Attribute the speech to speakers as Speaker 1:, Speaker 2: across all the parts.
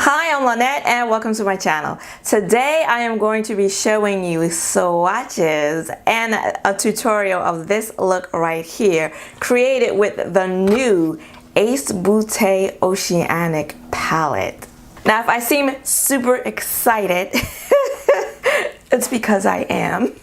Speaker 1: Hi, I'm Lynette and welcome to my channel. Today I am going to be showing you swatches and a tutorial of this look right here, created with the new Ace Beaute Oceanic palette. Now if I seem super excited, it's because I am.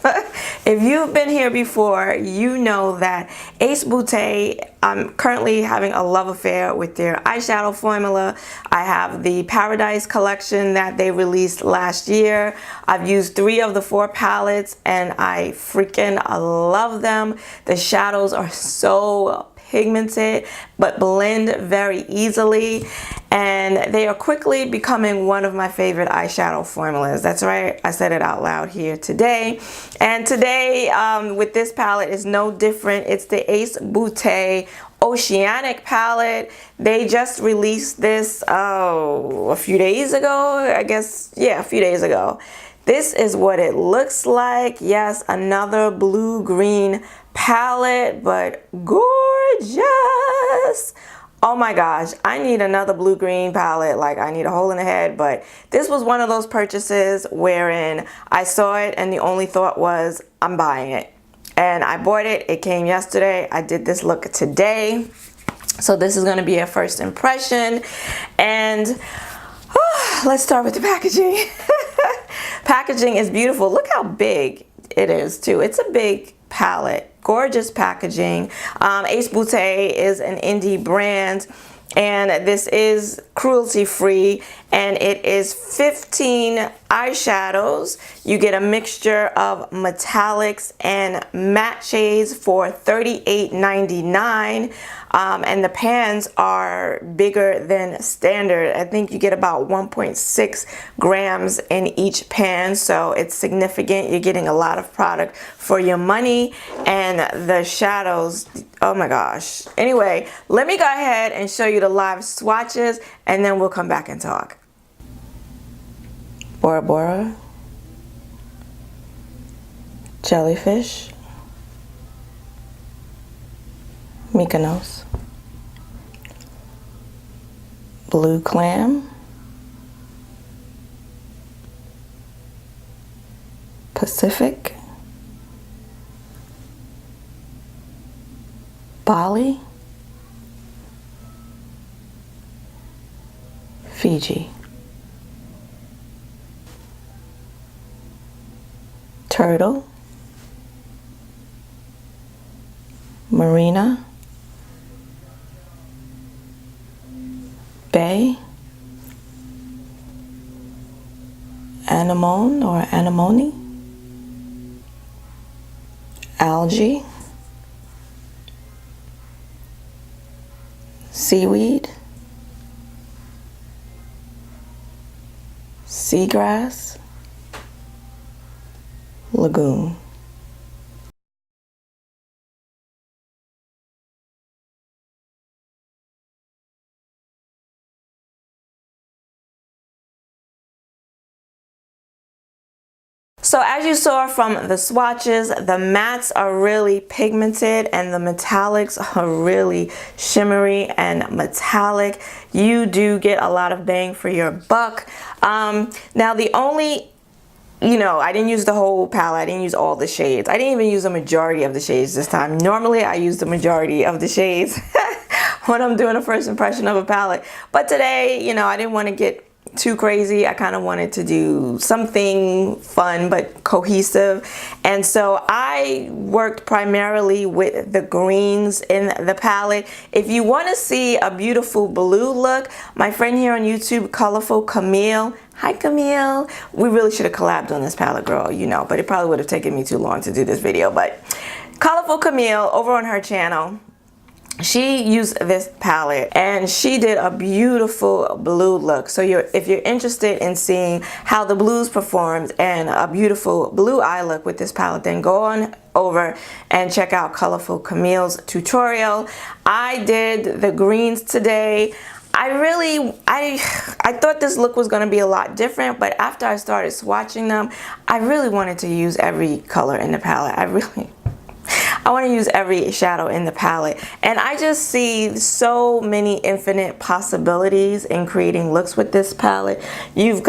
Speaker 1: If you've been here before, you know that Ace Beaute, I'm currently having a love affair with their eyeshadow formula. I have the Paradise collection that they released last year. I've used 3 of the 4 palettes and I freaking love them. The shadows are so pigmented but blend very easily, and they are quickly becoming one of my favorite eyeshadow formulas. That's right, I said it out loud here today. And today with this palette is no different. It's the Ace Beaute Oceanic palette. They just released this a few days ago, I guess. Yeah, a few days ago. This is what it looks like. Yes, another blue-green palette, but gorgeous. Oh my gosh, I need another blue-green palette. Like, I need a hole in the head. But this was one of those purchases wherein I saw it and the only thought was, I'm buying it. And I bought it. It came yesterday. I did this look today. So this is going to be a first impression. And let's start with the packaging. Packaging is beautiful. Look how big it is too. It's a big palette. Gorgeous packaging. Ace Beaute is an indie brand, and this is cruelty free, and it is 15 eyeshadows. You get a mixture of metallics and matte shades for $38.99. And the pans are bigger than standard. I think you get about 1.6 grams in each pan, so it's significant. You're getting a lot of product for your money, and the shadows, oh my gosh. Anyway, let me go ahead and show you the live swatches, and then we'll come back and talk. Bora Bora, Jellyfish, Mykonos, Blue Clam, Pacific, Bali, Fiji, Turtle, Marina, Bay, Anemone or Anemone, Algae, Seaweed, Seagrass, Lagoon. So as you saw from the swatches, the mattes are really pigmented and the metallics are really shimmery and metallic. You do get a lot of bang for your buck. Now the only, I didn't use the whole palette. I didn't use all the shades. I didn't even use the majority of the shades this time. Normally I use the majority of the shades when I'm doing a first impression of a palette. But today, I didn't want to get too crazy. I kind of wanted to do something fun but cohesive, and so I worked primarily with the greens in the palette. If you want to see a beautiful blue look, my friend here on YouTube, Colorful Camille, hi Camille, we really should have collabed on this palette, girl, but it probably would have taken me too long to do this video. But Colorful Camille, over on her channel, she used this palette and she did a beautiful blue look. So if you're interested in seeing how the blues performed and a beautiful blue eye look with this palette, then go on over and check out Colorful Camille's tutorial. I did the greens today. I thought this look was going to be a lot different, but after I started swatching them, I really wanted to use every color in the palette. I want to use every shadow in the palette. And I just see so many infinite possibilities in creating looks with this palette. You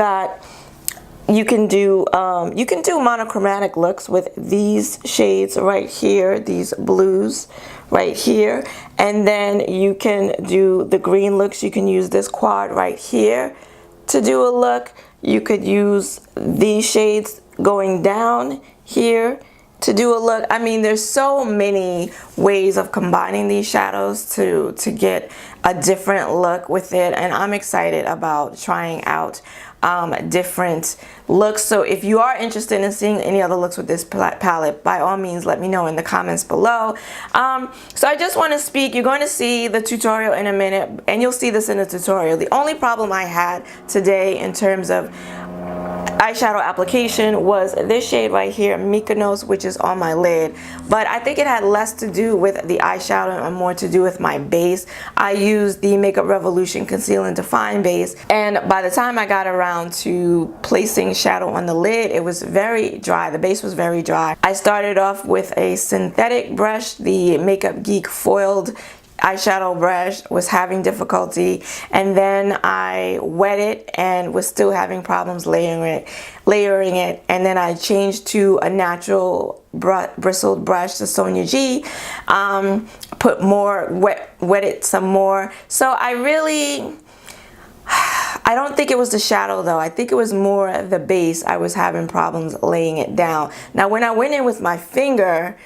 Speaker 1: can do monochromatic looks with these shades right here, these blues right here, and then you can do the green looks. You can use this quad right here to do a look. You could use these shades going down here to do a look. I mean, there's so many ways of combining these shadows to get a different look with it, and I'm excited about trying out different looks. So if you are interested in seeing any other looks with this palette, by all means let me know in the comments below. So I just want to speak, you're going to see the tutorial in a minute, and you'll see this in the tutorial. The only problem I had today in terms of eyeshadow application was this shade right here, Mykonos, which is on my lid, but I think it had less to do with the eyeshadow and more to do with my base. I used the Makeup Revolution Conceal and Define base, and by the time I got around to placing shadow on the lid, it was very dry. The base was very dry. I started off with a synthetic brush, the Makeup Geek foiled eyeshadow brush, was having difficulty, and then I wet it and was still having problems layering it, and then I changed to a natural bristled brush, the Sonia G, put more, wet it some more. So I don't think it was the shadow though. I think it was more the base. I was having problems laying it down. Now when I went in with my finger,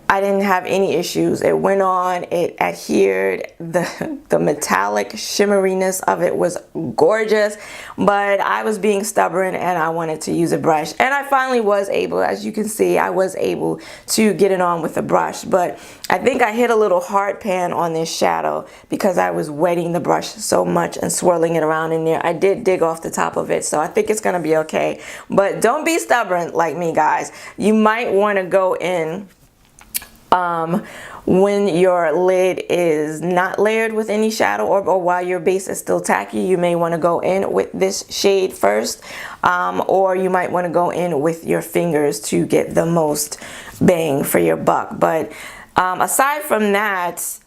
Speaker 1: I didn't have any issues. It went on, it adhered, the metallic shimmeriness of it was gorgeous, but I was being stubborn and I wanted to use a brush. And I finally was able, as you can see, I was able to get it on with a brush, but I think I hit a little hard pan on this shadow because I was wetting the brush so much and swirling it around in there. I did dig off the top of it, so I think it's gonna be okay. But don't be stubborn like me, guys. You might wanna go in when your lid is not layered with any shadow, or while your base is still tacky, you may want to go in with this shade first, or you might want to go in with your fingers to get the most bang for your buck. But aside from that,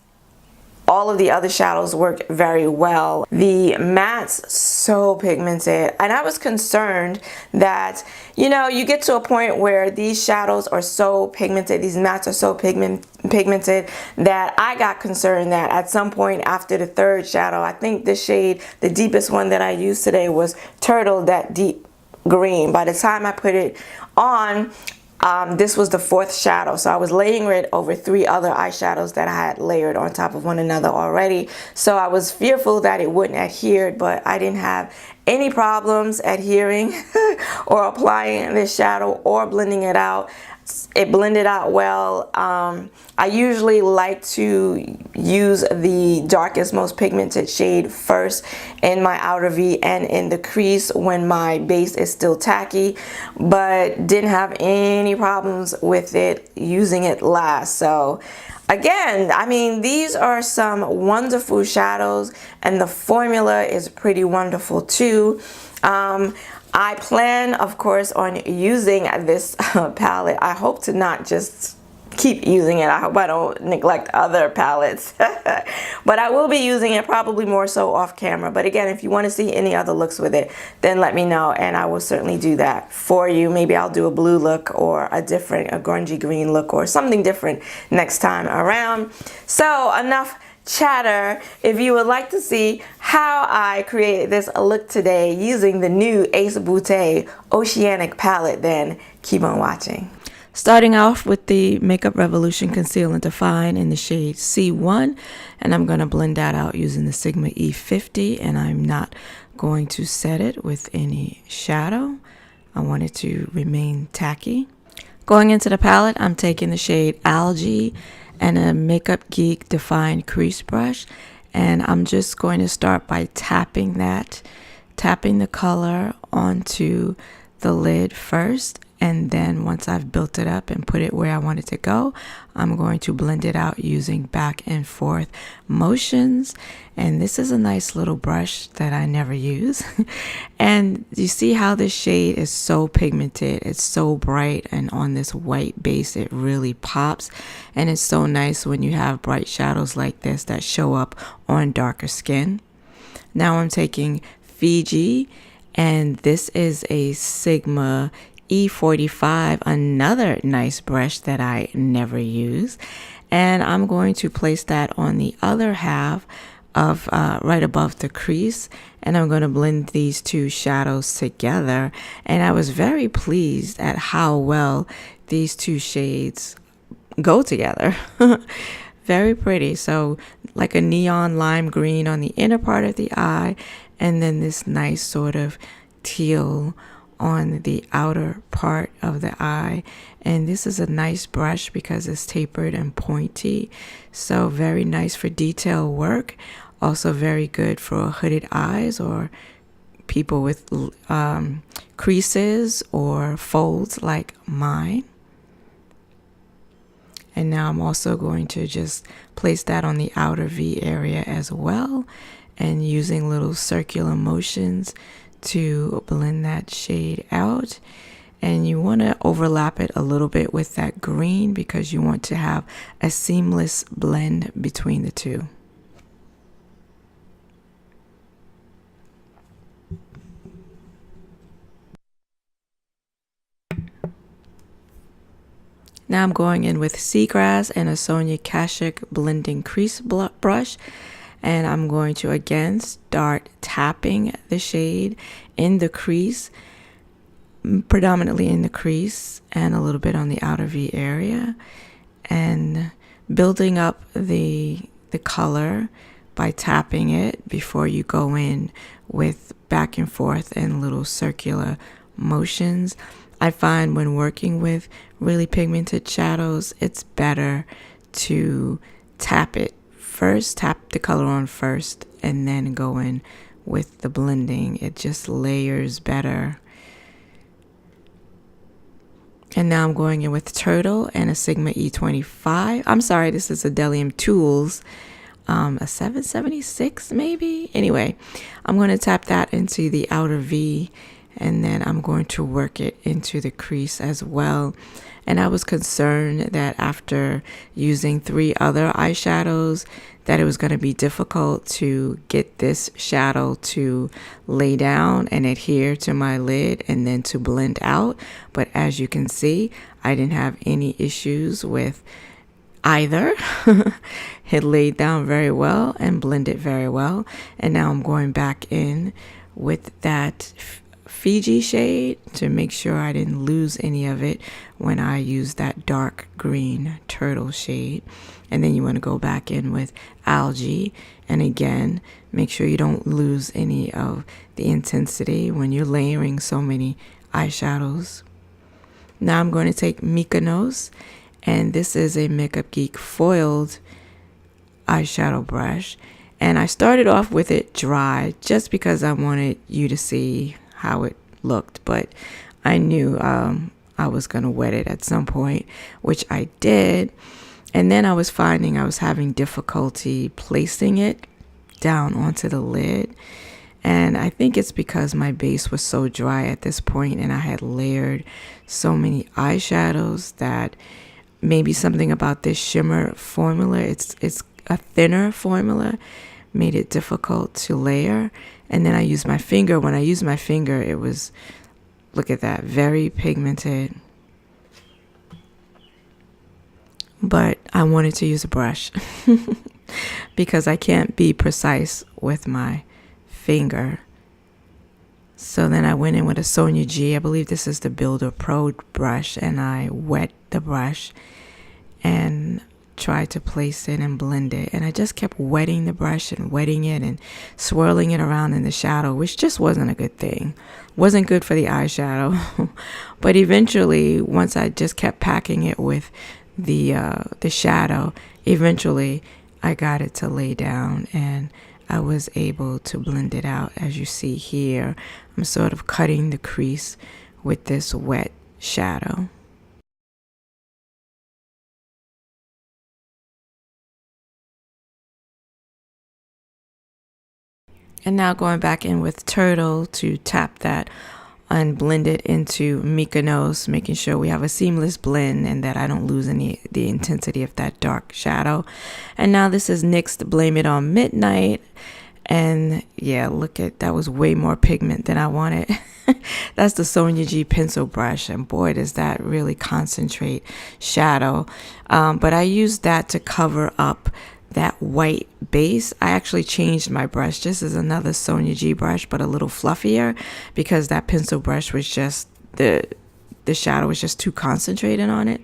Speaker 1: all of the other shadows worked very well. The mattes, so pigmented, and I was concerned that, you know, you get to a point where these shadows are so pigmented, these mattes are so pigmented that I got concerned that at some point after the third shadow, I think the shade, the deepest one that I used today was Turtle, that deep green. By the time I put it on, this was the fourth shadow, so I was layering it over 3 other eyeshadows that I had layered on top of one another already. So I was fearful that it wouldn't adhere, but I didn't have any problems adhering or applying this shadow or blending it out. It blended out well. I usually like to use the darkest, most pigmented shade first in my outer V and in the crease when my base is still tacky, but didn't have any problems with it using it last. So again, I mean, these are some wonderful shadows, and the formula is pretty wonderful too. I plan, of course, on using this palette. I hope to not just keep using it. I hope I don't neglect other palettes. But I will be using it probably more so off camera. But again, if you want to see any other looks with it, then let me know and I will certainly do that for you. Maybe I'll do a blue look or a grungy green look or something different next time around. So enough chatter. If you would like to see how I created this look today using the new Ace Beaute Oceanic palette, then keep on watching. Starting off with the Makeup Revolution Conceal and Define in the shade C1, and I'm going to blend that out using the Sigma E50, and I'm not going to set it with any shadow. I want it to remain tacky. Going into the palette, I'm taking the shade Algae and a Makeup Geek Define crease brush, and I'm just going to start by tapping the color onto the lid first, And then once I've built it up and put it where I want it to go, I'm going to blend it out using back and forth motions. And this is a nice little brush that I never use. And you see how this shade is so pigmented. It's so bright, and on this white base, it really pops. And it's so nice when you have bright shadows like this that show up on darker skin. Now I'm taking Fiji, and this is a Sigma E45, another nice brush that I never use. And I'm going to place that on the other half of right above the crease, and I'm going to blend these two shadows together. And I was very pleased at how well these two shades go together. Very pretty. So like a neon lime green on the inner part of the eye, and then this nice sort of teal on the outer part of the eye. And this is a nice brush because it's tapered and pointy, so very nice for detail work. Also very good for hooded eyes or people with creases or folds like mine. And now I'm also going to just place that on the outer V area as well, and using little circular motions to blend that shade out. And you want to overlap it a little bit with that green because you want to have a seamless blend between the two. Now I'm going in with Seagrass and a Sonia Kashuk blending crease brush. And I'm going to again start tapping the shade in the crease, predominantly in the crease and a little bit on the outer V area, and building up the color by tapping it before you go in with back and forth and little circular motions. I find when working with really pigmented shadows, it's better to tap it first, tap the color on first, and then go in with the blending. It just layers better. And now I'm going in with Turtle and a Sigma E25. I'm sorry, this is a Delium Tools, a 776 maybe. Anyway, I'm going to tap that into the outer V, and then I'm going to work it into the crease as well. And I was concerned that after using 3 other eyeshadows that it was going to be difficult to get this shadow to lay down and adhere to my lid and then to blend out. But as you can see, I didn't have any issues with either. It laid down very well and blended very well. And now I'm going back in with that Fiji shade to make sure I didn't lose any of it when I used that dark green Turtle shade. And then you want to go back in with Algae, and again make sure you don't lose any of the intensity when you're layering so many eyeshadows. Now I'm going to take Mykonos, and this is a Makeup Geek foiled eyeshadow brush, and I started off with it dry just because I wanted you to see how it looked, but I knew I was going to wet it at some point, which I did. And then I was finding I was having difficulty placing it down onto the lid, and I think it's because my base was so dry at this point and I had layered so many eyeshadows that maybe something about this shimmer formula, it's a thinner formula, made it difficult to layer. And then I used my finger. When I used my finger, it was, look at that, very pigmented. But I wanted to use a brush because I can't be precise with my finger. So then I went in with a Sonia G. I believe this is the Builder Pro brush, and I wet the brush and tried to place it and blend it. And I just kept wetting the brush and wetting it and swirling it around in the shadow, which just wasn't a good thing. Wasn't good for the eyeshadow. But eventually, once I just kept packing it with the shadow, eventually I got it to lay down and I was able to blend it out. As you see here, I'm sort of cutting the crease with this wet shadow. And now going back in with Turtle to tap that and blend it into Mykonos, making sure we have a seamless blend and that I don't lose the intensity of that dark shadow. And now this is NYX's Blame It on Midnight. And yeah, look at that, was way more pigment than I wanted. That's the Sonia G pencil brush, and boy does that really concentrate shadow. But I used that to cover up that white base. I actually changed my brush. This is another Sonia G brush, but a little fluffier, because that pencil brush was just, the shadow was just too concentrated on it.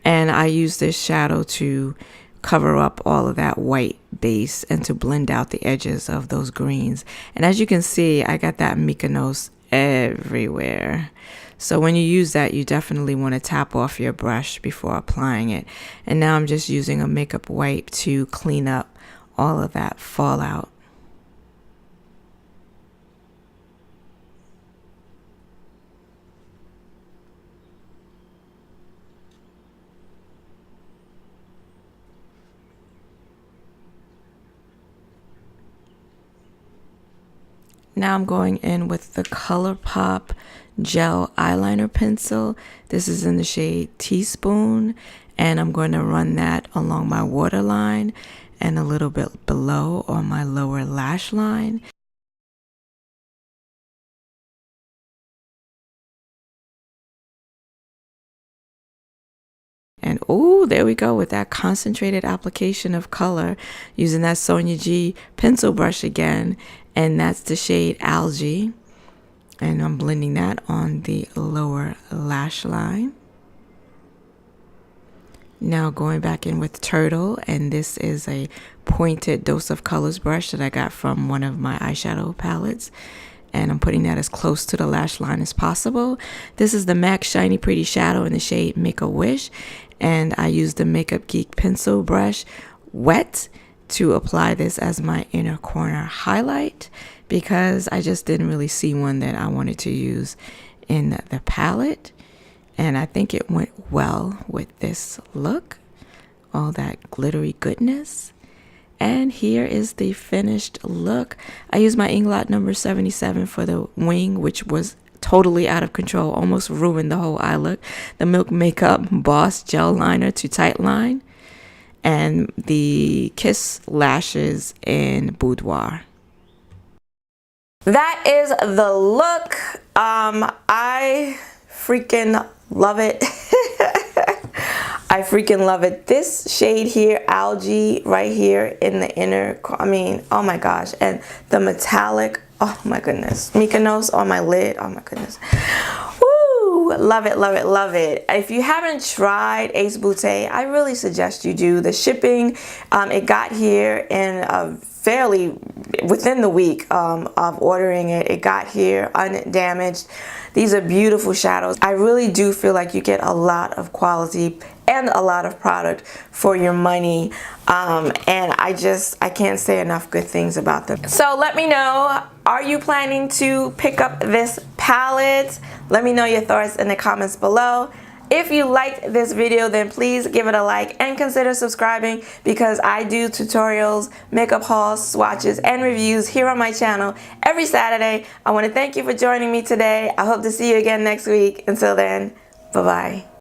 Speaker 1: And I used this shadow to cover up all of that white base and to blend out the edges of those greens. And as you can see, I got that Mykonos everywhere. So when you use that, you definitely want to tap off your brush before applying it. And now I'm just using a makeup wipe to clean up all of that fallout. Now I'm going in with the Colourpop gel eyeliner pencil. This is in the shade Teaspoon, and I'm going to run that along my waterline and a little bit below on my lower lash line. And oh, there we go with that concentrated application of color using that Sonia G pencil brush again. And that's the shade Algae. And I'm blending that on the lower lash line. Now going back in with Turtle, and this is a pointed Dose of Colors brush that I got from one of my eyeshadow palettes. And I'm putting that as close to the lash line as possible. This is the MAC Shiny Pretty Shadow in the shade Make a Wish. And I used the Makeup Geek pencil brush wet to apply this as my inner corner highlight, because I just didn't really see one that I wanted to use in the palette. And I think it went well with this look, all that glittery goodness. And here is the finished look. I used my Inglot number 77 for the wing, which was totally out of control, almost ruined the whole eye look. The Milk Makeup Boss Gel Liner to tight line, and the Kiss lashes in Boudoir. That is the look. I freaking love it. I freaking love it. This shade here, Algae, right here in the inner, I mean, oh my gosh. And the metallic, oh my goodness. Mykonos on my lid, oh my goodness. Woo, love it, love it, love it. If you haven't tried Ace Beaute, I really suggest you do. The shipping, it got here in a fairly, within the week of ordering it. It got here undamaged. These are beautiful shadows. I really do feel like you get a lot of quality and a lot of product for your money. And I can't say enough good things about them. So let me know, are you planning to pick up this palette? Let me know your thoughts in the comments below. If you liked this video, then please give it a like and consider subscribing, because I do tutorials, makeup hauls, swatches, and reviews here on my channel every Saturday. I want to thank you for joining me today. I hope to see you again next week. Until then, bye-bye.